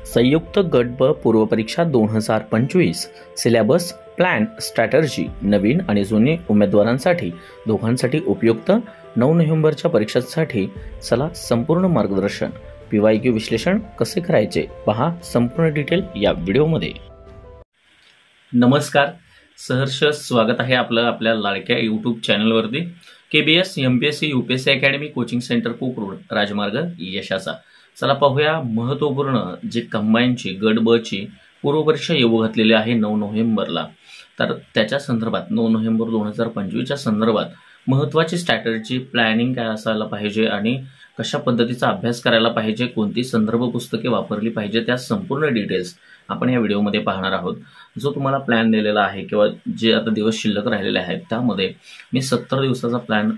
संयुक्त गट ब पूर्वपरीक्षा 2025 सिलेबस प्लॅन स्ट्रॅटर्जी नवीन आणि जुने उमेदवारांसाठी दोघांसाठी उपयुक्त 9 नोव्हेंबरच्या परीक्षांसाठी चला संपूर्ण मार्गदर्शन PYQ विश्लेषण कसे करायचे पहा संपूर्ण डिटेल या व्हिडिओमध्ये। नमस्कार, सहर्ष स्वागत आहे आपलं आपल्या लाडक्या यूट्यूब चॅनलवरती KBS MPSC UPSC academy coaching centre Kokrud राजमार्ग यशाचा। चला पाहूया महत्त्वपूर्ण जे कंबाईनची गट ब ची पूर्वपरीक्षा येऊ घातलेली आहे 9 नोव्हेंबरला। तर त्याच्या संदर्भात 9 नोव्हेंबर 2025 च्या संदर्भात महत्त्वाची स्ट्रॅटर्जी प्लॅनिंग काय असायला पाहिजे आणि कशा पद्धतीचा अभ्यास करायला पाहिजे, कोणती संदर्भ पुस्तके वापरली पाहिजे, त्या संपूर्ण डिटेल्स आपण या व्हिडिओमध्ये पाहणार आहोत। जो तुम्हाला प्लॅन दिलेला आहे किंवा जे आता दिवस शिल्लक राहिलेले आहेत त्यामध्ये मी 70 दिवसाचा प्लॅन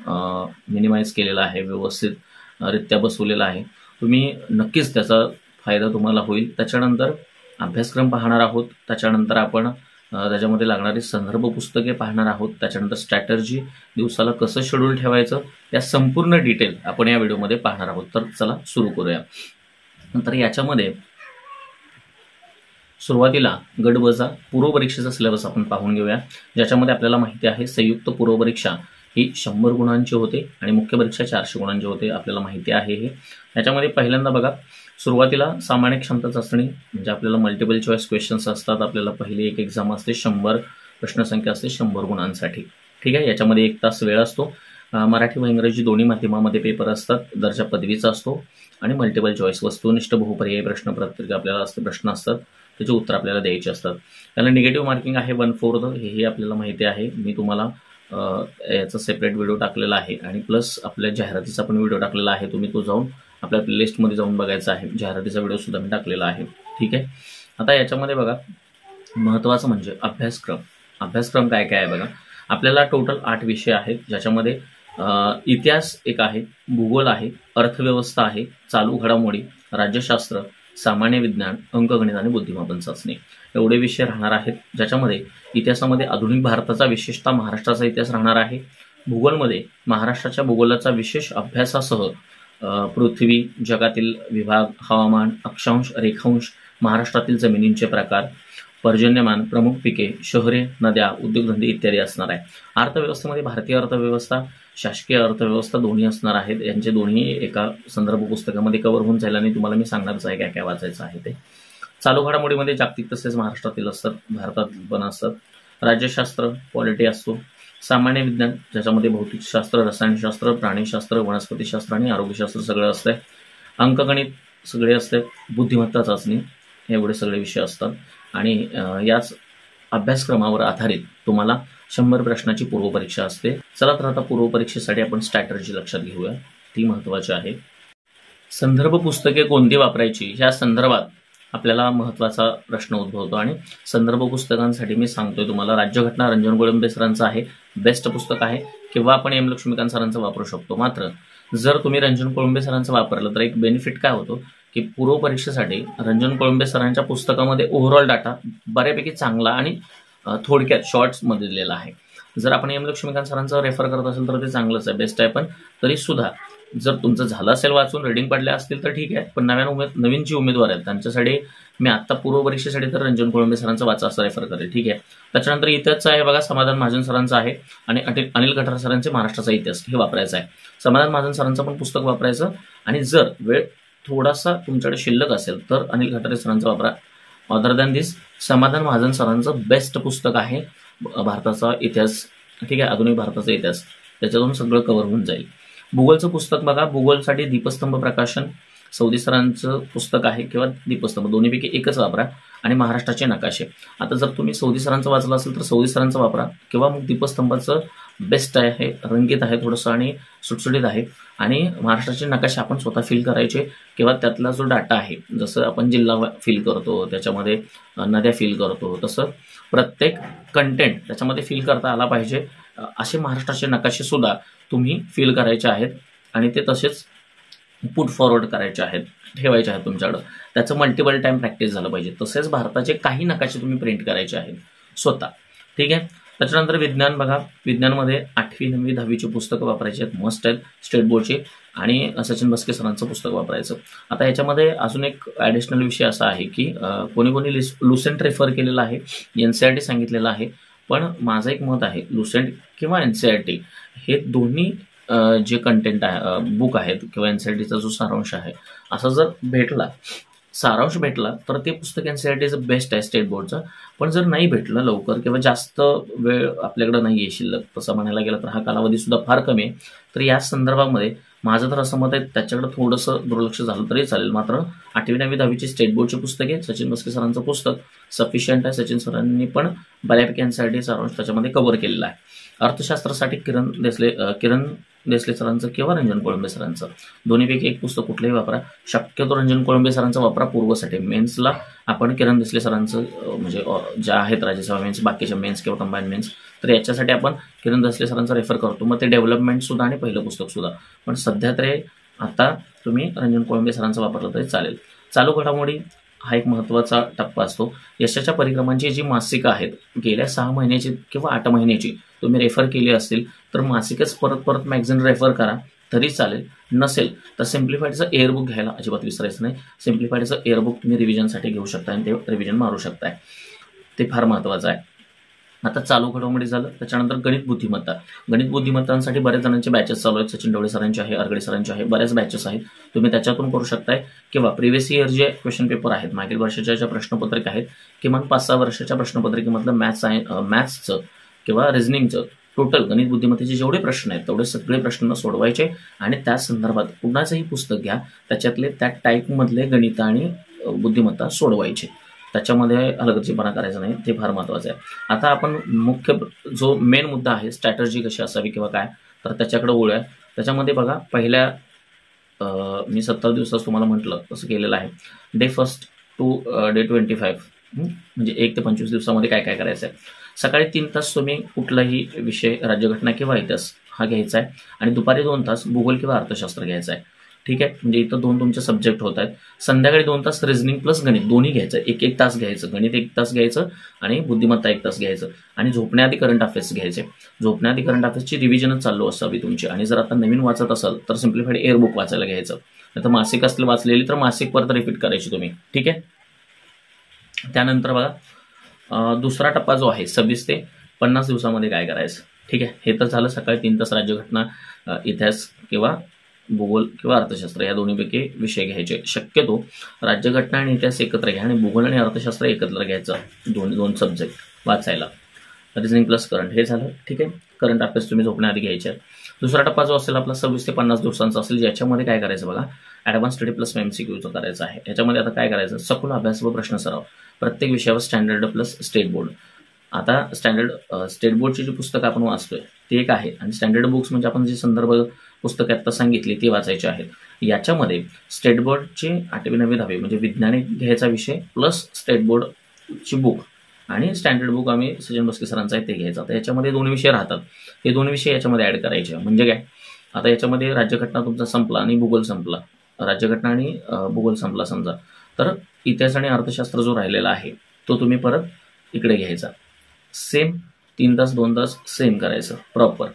मिनिमाइज केलेला आहे, व्यवस्थित रित्या बसवलेला आहे। तुम्ही नक्कीच त्याचा फायदा तुम्हाला होईल। त्याच्यानंतर अभ्यासक्रम पाहणार आहोत, त्याच्यानंतर आपण त्याच्यामध्ये लागणारी संदर्भ पुस्तके पाहणार आहोत, त्याच्यानंतर स्ट्रॅटर्जी दिवसाला कसं शेड्यूल ठेवायचं या संपूर्ण डिटेल आपण या व्हिडिओमध्ये पाहणार आहोत। तर चला सुरू करूया। नंतर याच्यामध्ये सुरुवातीला गट ब चा पूर्वपरीक्षेचा सिलेबस आपण पाहून घेऊया, ज्याच्यामध्ये आपल्याला माहिती आहे संयुक्त पूर्वपरीक्षा ही 100 गुणांची होते आणि मुख्य परीक्षा 400 गुणांची होते, आपल्याला माहिती आहे हे। याच्यामध्ये पहिल्यांदा बघा, सुरुवातीला सामान्य क्षमता चाचणी म्हणजे आपल्याला मल्टिपल चॉईस क्वेश्चन्स असतात। आपल्याला पहिली एक एक्झाम असते, 100 प्रश्नसंख्या असते 100 गुणांसाठी, ठीक आहे। याच्यामध्ये 1 तास वेळ असतो। मराठी व इंग्रजी दोन्ही माध्यमामध्ये पेपर असतात, दर्जा पदवीचा असतो आणि मल्टिपल चॉईस वस्तुनिष्ठ बहुपर्यायी प्रश्न पत्रिका आपल्याला प्रश्न असतात, त्याचे उत्तर आपल्याला द्यायचे असतात। त्याला निगेटिव्ह मार्किंग आहे 1/4, हे आपल्याला माहिती आहे। मी तुम्हाला याचा सेपरेट व्हिडिओ टाकलेला आहे आणि प्लस आपल्या जाहिरातीचा पण व्हिडिओ टाकलेला आहे, तुम्ही तो जाऊन आपल्या प्लेलिस्टमध्ये जाऊन बघायचा आहे। जाहिरातीचा व्हिडिओ सुद्धा मी टाकलेला आहे, ठीक आहे। आता याच्यामध्ये बघा महत्त्वाचं म्हणजे अभ्यासक्रम काय काय आहे बघा। आपल्याला टोटल 8 विषय आहेत, ज्याच्यामध्ये इतिहास एक आहे, भूगोल आहे, अर्थव्यवस्था आहे, चालू घडामोडी, राज्यशास्त्र, सामान्य विज्ञान, अंकगणित आणि बुद्धिमापन चाचणी एवढे विषय राहणार आहेत। ज्याच्यामध्ये इतिहासामध्ये आधुनिक भारताचा विशेषतः महाराष्ट्राचा इतिहास राहणार आहे। भूगोलमध्ये महाराष्ट्राच्या भूगोलाचा विशेष अभ्यासासह पृथ्वी, जगातील विभाग, हवामान, अक्षांश, रेखांश, महाराष्ट्रातील जमिनींचे प्रकार, पर्जन्यमान, प्रमुख पिके, शहरे, नद्या, उद्योगधंदे इत्यादी असणार आहे। अर्थव्यवस्थेमध्ये भारतीय अर्थव्यवस्था, शासकीय अर्थव्यवस्था दोन्ही असणार आहेत। यांचे दोन्ही एका संदर्भ पुस्तकामध्ये कव्हर होऊन जाईल आणि तुम्हाला मी सांगणारच आहे काय काय वाचायचं आहे ते। चालू घडामोडीमध्ये जागतिक तसेच महाराष्ट्रातील असतात, भारतात पण असतात। राज्यशास्त्र पॉलिटी असतो। सामान्य विज्ञान ज्याच्यामध्ये भौतिकशास्त्र, रसायनशास्त्र, प्राणीशास्त्र, वनस्पतीशास्त्र आणि आरोग्यशास्त्र सगळं असतंय। अंकगणित सगळे असते, बुद्धिमत्ता चाचणी एवढे सगळे विषय असतात आणि याच अभ्यासक्रमावर आधारित तुम्हाला 100 प्रश्नाची पूर्वपरीक्षा असते। चला तर आता पूर्वपरीक्षेसाठी आपण स्ट्रॅटर्जी लक्षात घेऊया, ती महत्त्वाची आहे। संदर्भ पुस्तके कोणती वापरायची ह्या संदर्भात आपल्याला महत्त्वाचा प्रश्न उद्भवतो आणि संदर्भ पुस्तकांसाठी मी सांगतोय तुम्हाला राज्यघटना रंजन गोळंबे सरांचं आहे, बेस्ट पुस्तक आहे, किंवा आपण M लक्ष्मीकांत सरांचं वापरू शकतो। मात्र जर तुम्ही रंजन कोळंबे सरांचं वापरलं तर एक बेनिफिट काय होतो की पूर्वपरीक्षेसाठी रंजन कोळंबे सरांच्या पुस्तकामध्ये ओव्हरऑल डाटा बऱ्यापैकी चांगला आणि थोडक्यात शॉर्ट्समध्ये दिलेला आहे। जर आपण M लक्ष्मीकांत सरांचं रेफर करत असेल तर ते चांगलंच आहे, बेस्ट आहे। पण तरी सुद्धा जर तुमचं झालं असेल वाचून, रीडिंग पडल्या असतील तर ठीक आहे, पण नवीन जी उमेदवार आहेत त्यांच्यासाठी मी आता पूर्वपरीक्षेसाठी तर रंजन कोळंबे सरांचं वाचा असं रेफर करेल, ठीक आहे। त्याच्यानंतर इतिहासचं आहे बघा, समाधान महाजन सरांचं आहे आणि अनिल कठार सरांचे महाराष्ट्राचा इतिहास हे वापरायचं आहे। समाधान महाजन सरांचं पण पुस्तक वापरायचं आणि जर वेळ थोडासा तुमच्याकडे शिल्लक असेल तर अनिल कठारे सरांचा वापरा। अदर दॅन दिस समाधान महाजन सरांचं बेस्ट पुस्तक आहे भारताचा इतिहास, ठीक आहे, आधुनिक भारताचा इतिहास, त्याच्यातून सगळं कव्हर होऊन जाईल। भूगोलचं पुस्तक बघा, भूगोलसाठी दीपस्तंभ प्रकाशन सौदी सरांचं पुस्तक आहे किंवा दीपस्तंभ दोन्हीपैकी एकच वापरा आणि महाराष्ट्राचे नकाशे। आता जर तुम्ही सौदी सरांचं वाचलं असेल तर सौदी सरांचं वापरा किंवा मग दीपस्तंभाचं बेस्ट आहे, रंगीत आहे थोडंसं आणि सुटसुटीत आहे आणि महाराष्ट्राचे नकाशे आपण स्वतः फिल करायचे किंवा त्यातला जो डाटा आहे, जसं आपण जिल्हा फिल करतो त्याच्यामध्ये नद्या फिल करतो, तसं प्रत्येक कंटेंट त्याच्यामध्ये फिल करता आला पाहिजे। असे महाराष्ट्राचे नकाशे सुद्धा तुम्ही फिल करायचे आहेत आणि ते तसेच पुट फॉरवर्ड करायचे आहेत, ठेवायचे आहेत तुमच्याकडं, त्याचं मल्टिपल टाइम प्रॅक्टिस झालं पाहिजे। तसेच भारताचे काही नकाशे तुम्ही प्रिंट करायचे आहेत स्वतः, ठीक आहे। त्याच्यानंतर विज्ञान बघा, विज्ञानमध्ये 8वी 9वी 10वीची पुस्तकं वापरायची आहेत, मस्ट आहेत स्टेट बोर्डची। आणि सचिन बस्के सरांचं पुस्तक वापरायचं. आता याच्यामध्ये अजून एक ॲडिशनल विषय असा आहे की कोणी कोणी लुसेंट रेफर केलेलं आहे, NCERT सांगितलेलं आहे, पण माझं एक मत आहे लुसेंट किंवा NCERT हे दोन्ही जे कंटेंट आहे बुक आहेत किंवा NCERTचा जो सारांश आहे असा जर सारांश भेटला तर ते पुस्तक NCERTचं बेस्ट आहे स्टेट बोर्डचं. पण जर नाही भेटलं लवकर किंवा जास्त वेळ आपल्याकडे नाही आहे शिल्लक, तसं म्हणायला गेलं तर हा कालावधी सुद्धा फार कमी आहे, तर या संदर्भामध्ये माझं तर असं मत आहे त्याच्याकडे थोडंसं दुर्लक्ष झालं तरी चालेल. मात्र 8वी 9वी 10वीची स्टेट बोर्डची पुस्तके सचिन बस्के सरांचं पुस्तक सफिशियंट आहे. सचिन सरांनी पण बऱ्यापैकी NCERT सारांश त्याच्यामध्ये कव्हर केलेला आहे. अर्थशास्त्रासाठी किरण देसले सरांचं किंवा रंजन कोळंबे सरांचं दोन्हीपैकी एक पुस्तक कुठलंही वापरा. शक्यतो रंजन कोळंबे सरांचं वापरा पूर्वसाठी. मेन्सला आपण किरण देसले सरांचं म्हणजे ज्या आहेत राज्यसभा मेन्स, बाकीच्या मेन्स किंवा कंबाईन मेन्स, तर याच्यासाठी आपण किरण देसले सरांचा रेफर करतो. मग ते डेव्हलपमेंट सुद्धा आणि पहिलं पुस्तक सुद्धा. पण सध्या तरी आता तुम्ही रंजन कोळंबे सरांचा वापरलं तरी चालेल. चालू घडामोडी हा एक महत्त्वाचा टप्पा असतो. यशाच्या परिक्रमांची जी मासिकं आहेत गेल्या 6 महिन्याची किंवा 8 महिन्याची तुम्ही रेफर केली असतील तर मासिकच परत मॅगझिन रेफर करा तरी चालेल. नसेल तर सिम्प्लिफाईडचं एअरबुक घ्यायला अजिबात विसरायचं नाही. सिम्प्लिफाईडचं एअरबुक तुम्ही रिव्हिजनसाठी घेऊ शकता आणि ते रिव्हिजन मारू शकताय, ते फार महत्त्वाचं आहे. आता चालू घडामोडी झालं, त्याच्यानंतर गणित बुद्धिमत्तांसाठी बऱ्याच जणांचे बॅचेस चालू आहेत. सचिन डवळे सरांचे आहे, अरगडे सरांचे आहे, बऱ्याच बॅचेस आहेत. तुम्ही त्याच्यातून करू शकताय किंवा प्रिव्हियस इयर जे क्वेश्चन पेपर आहेत, मागील वर्षाच्या ज्या प्रश्नपत्रिका आहेत, किमान 5-6 वर्षाच्या प्रश्नपत्रिकेमधलं मॅथ्सचं किंवा रिझनिंगचं टोटल गणित बुद्धिमत्तेचे जेवढे प्रश्न आहेत तेवढे सगळे प्रश्न सोडवायचे आणि त्या संदर्भात कुणाचंही पुस्तक घ्या, त्याच्यातले त्या टाईपमधले गणित आणि बुद्धिमत्ता सोडवायचे. त्याच्यामध्ये हलगर्जीपणा करायचा नाही, ते फार महत्त्वाचं आहे. आता आपण मुख्य जो मेन मुद्दा आहे स्ट्रॅटर्जी कशी असावी किंवा काय, तर त्याच्याकडे वळूया. त्याच्यामध्ये बघा पहिल्या मी 70 दिवसात तुम्हाला म्हटलं तसं केलेलं आहे. डे 1 to डे 25 म्हणजे 1 ते 25 दिवसामध्ये काय काय करायचं आहे. सकाळी 3 तास तुम्ही कुठलाही विषय राज्यघटना किंवा इतिहास हा घ्यायचा आहे आणि दुपारी 2 तास भूगोल किंवा अर्थशास्त्र घ्यायचं आहे. ठीक आहे, म्हणजे इथं 2 तुमचे सब्जेक्ट होत आहेत. संध्याकाळी 2 तास रिझनिंग प्लस गणित दोन्ही घ्यायचं, 1-1 तास घ्यायचं, गणित 1 तास घ्यायचं आणि बुद्धिमत्ता 1 तास घ्यायचं आणि झोपण्याआधी करंट अफेअर्स घ्यायचे. झोपण्याआधी करंट अफेअर्सची रिव्हिजनच चालू असावी तुमची. आणि जर आता नवीन वाचत असाल तर सिम्प्लिफाईड एअरबुक वाचायला घ्यायचं, नाही तर मासिक असले वाचलेली तर मासिक परत रिपीट करायची तुम्ही. ठीक आहे, त्यानंतर बघा दुसरा टप्पा जो आहे 26 ते 50 दिवसामध्ये काय करायचं. ठीक आहे, हे तर झालं सकाळी 3 तास राज्यघटना, इतिहास किंवा भूगोल किंवा अर्थशास्त्र या दोन्हीपैकी विषय घ्यायचे. शक्यतो राज्यघटना आणि इतिहास एकत्र घ्या आणि भूगोल आणि अर्थशास्त्र एकत्र घ्यायचं, दोन सब्जेक्ट वाचायला. रिझनिंग प्लस करंट हे झालं. ठीक आहे, करंट अफेअर्स तुम्ही झोपण्याआधी घ्यायचे. दुसरा टप्पा जो असेल आपला 26 ते 50 दिवसांचा असेल, ज्याच्यामध्ये काय करायचं बघा ॲडव्हान्स स्टडी प्लस MCQचं करायचं आहे. याच्यामध्ये आता काय करायचं, सखोल अभ्यास व प्रश्न सराव प्रत्येक विषयावर स्टँडर्ड प्लस स्टेट बोर्ड. आता स्टेट बोर्डची जी पुस्तकं आपण वाचतोय ते एक आहे आणि स्टँडर्ड बुक्स म्हणजे आपण जी संदर्भ पुस्तकं आता सांगितली ती वाचायची आहेत. याच्यामध्ये स्टेट बोर्डची 8वी 9वी 10वी म्हणजे विज्ञानिक घ्यायचा विषय प्लस स्टेट बोर्डची बुक आणि स्टँडर्ड बुक आम्ही सचिन बस्के सरांचा आहे ते घ्यायचं. आता याच्यामध्ये 2 विषय राहतात, हे 2 विषय याच्यामध्ये ॲड करायचे. म्हणजे काय, आता याच्यामध्ये राज्यघटना तुमचा संपला आणि भूगोल संपला, राज्यघटना आणि भूगोल संपला समजा, तर इतिहास आणि अर्थशास्त्र जो राहिलेला आहे तो तुम्ही परत इकडे घ्यायचा. सेम 3 तास 2 तास सेम करायचं प्रॉपर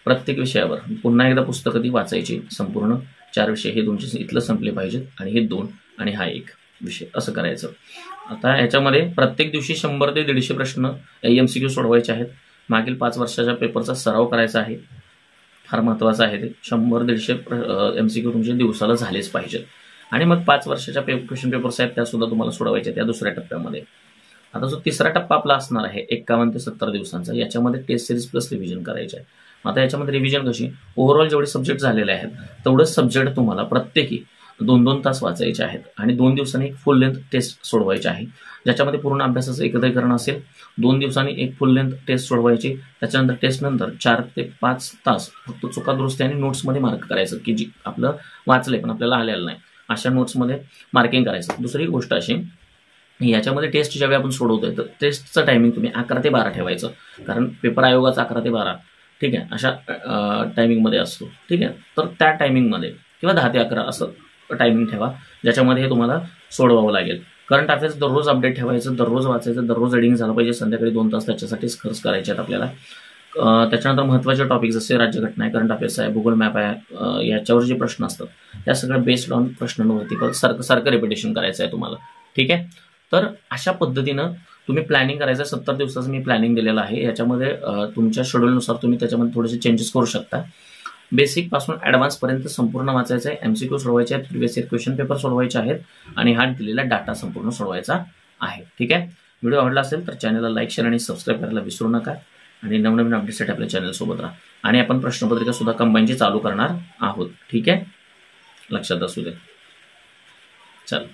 प्रत्येक विषयावर. पुन्हा एकदा पुस्तकं ती वाचायची संपूर्ण 4 विषय हे तुमचे इथलं संपले पाहिजेत आणि हे 2 आणि हा 1 विषय असं करायचं. आता याच्यामध्ये प्रत्येक दिवशी 100 ते 150 प्रश्न MCQ सोडवायचे आहेत. मागील 5 वर्षाच्या पेपरचा सराव करायचा आहे, फार महत्त्वाचं आहे ते. 100-150 MCQ तुमचे दिवसाला झालेच पाहिजेत. आणि मग 5 वर्षाच्या क्वेश्चन पेपर्स आहेत त्या सुद्धा तुम्हाला सोडवायच्या त्या दुसऱ्या टप्प्यामध्ये. आता जो तिसरा टप्पा आपला असणार आहे 51 ते 70 दिवसांचा, याच्यामध्ये टेस्ट सिरीज प्लस रिव्हिजन करायचे आहे. आता याच्यामध्ये रिव्हिजन कशी, ओव्हरऑल जेवढे सब्जेक्ट झालेले आहेत तेवढेच सब्जेक्ट तुम्हाला प्रत्येकी 2-2 तास वाचायचे आहेत आणि 2 दिवसांनी एक फुल लेंथ टेस्ट सोडवायची आहे, ज्याच्यामध्ये पूर्ण अभ्यासाचं एकत्रीकरण असेल. 2 दिवसांनी एक फुल लेंथ टेस्ट सोडवायची. त्याच्यानंतर टेस्ट नंतर 4 ते 5 तास फक्त चुका दुरुस्ती आणि नोट्समध्ये मार्क करायचं, की जी आपलं वाचलंय पण आपल्याला आलेलं नाही अशा नोट्समध्ये मार्किंग करायचं. दुसरी गोष्ट अशी, याच्यामध्ये टेस्ट ज्यावेळी आपण सोडवतोय तर टेस्टचं टायमिंग तुम्ही 11 ते 12 ठेवायचं, कारण पेपर आयोगाचा 11 ते 12 ठीक आहे अशा टायमिंगमध्ये असतो. ठीक आहे, तर त्या टायमिंगमध्ये किंवा 10 ते 11 असं टायमिंग ठेवा, ज्याच्यामध्ये हे तुम्हाला सोडवावं लागेल. करंट अफेअर्स दररोज अपडेट ठेवायचं, दररोज वाचायचं, दररोज रिडिंग झालं पाहिजे. संध्याकाळी 2 तास त्याच्यासाठीच खर्च करायचे आहेत आपल्याला. त्याच्यानंतर महत्त्वाचे टॉपिक जसे राज्यघटना आहे, करंट अफेअर्स आहे, गुगल मॅप आहे, याच्यावर जे प्रश्न असतात त्या सगळ्या बेस्ड ऑन प्रश्नांवरती सारखं रिपिटेशन करायचं आहे तुम्हाला. ठीक आहे. तर अशा पद्धतीनं तुम्ही प्लॅनिंग करायचं. 70 दिवसाचं मी प्लॅनिंग दिलेलं आहे. याच्यामध्ये तुमच्या शेड्यूलनुसार तुम्ही त्याच्यामध्ये थोडेसे चेंजेस करू शकता. बेसिक पासून ॲडव्हान्स पर्यंत संपूर्ण वाचायचं आहे. MCQ सोडवायचे आहेत, प्रिव्हियस इयर क्वेश्चन पेपर सोडवायचे आहेत आणि हा दिलेला डाटा संपूर्ण सोडवायचा आहे. ठीक आहे. व्हिडिओ आवडला असेल तर चॅनलला लाईक, शेअर आणि सबस्क्राईब करायला विसरू नका आणि नवनवीन अपडेटसाठी आपल्या चॅनल सोबत राहा. आणि आपण प्रश्नपत्रिका सुद्धा कंबाईनची चालू करणार आहोत. ठीक आहे, लक्षात असू दे. चल.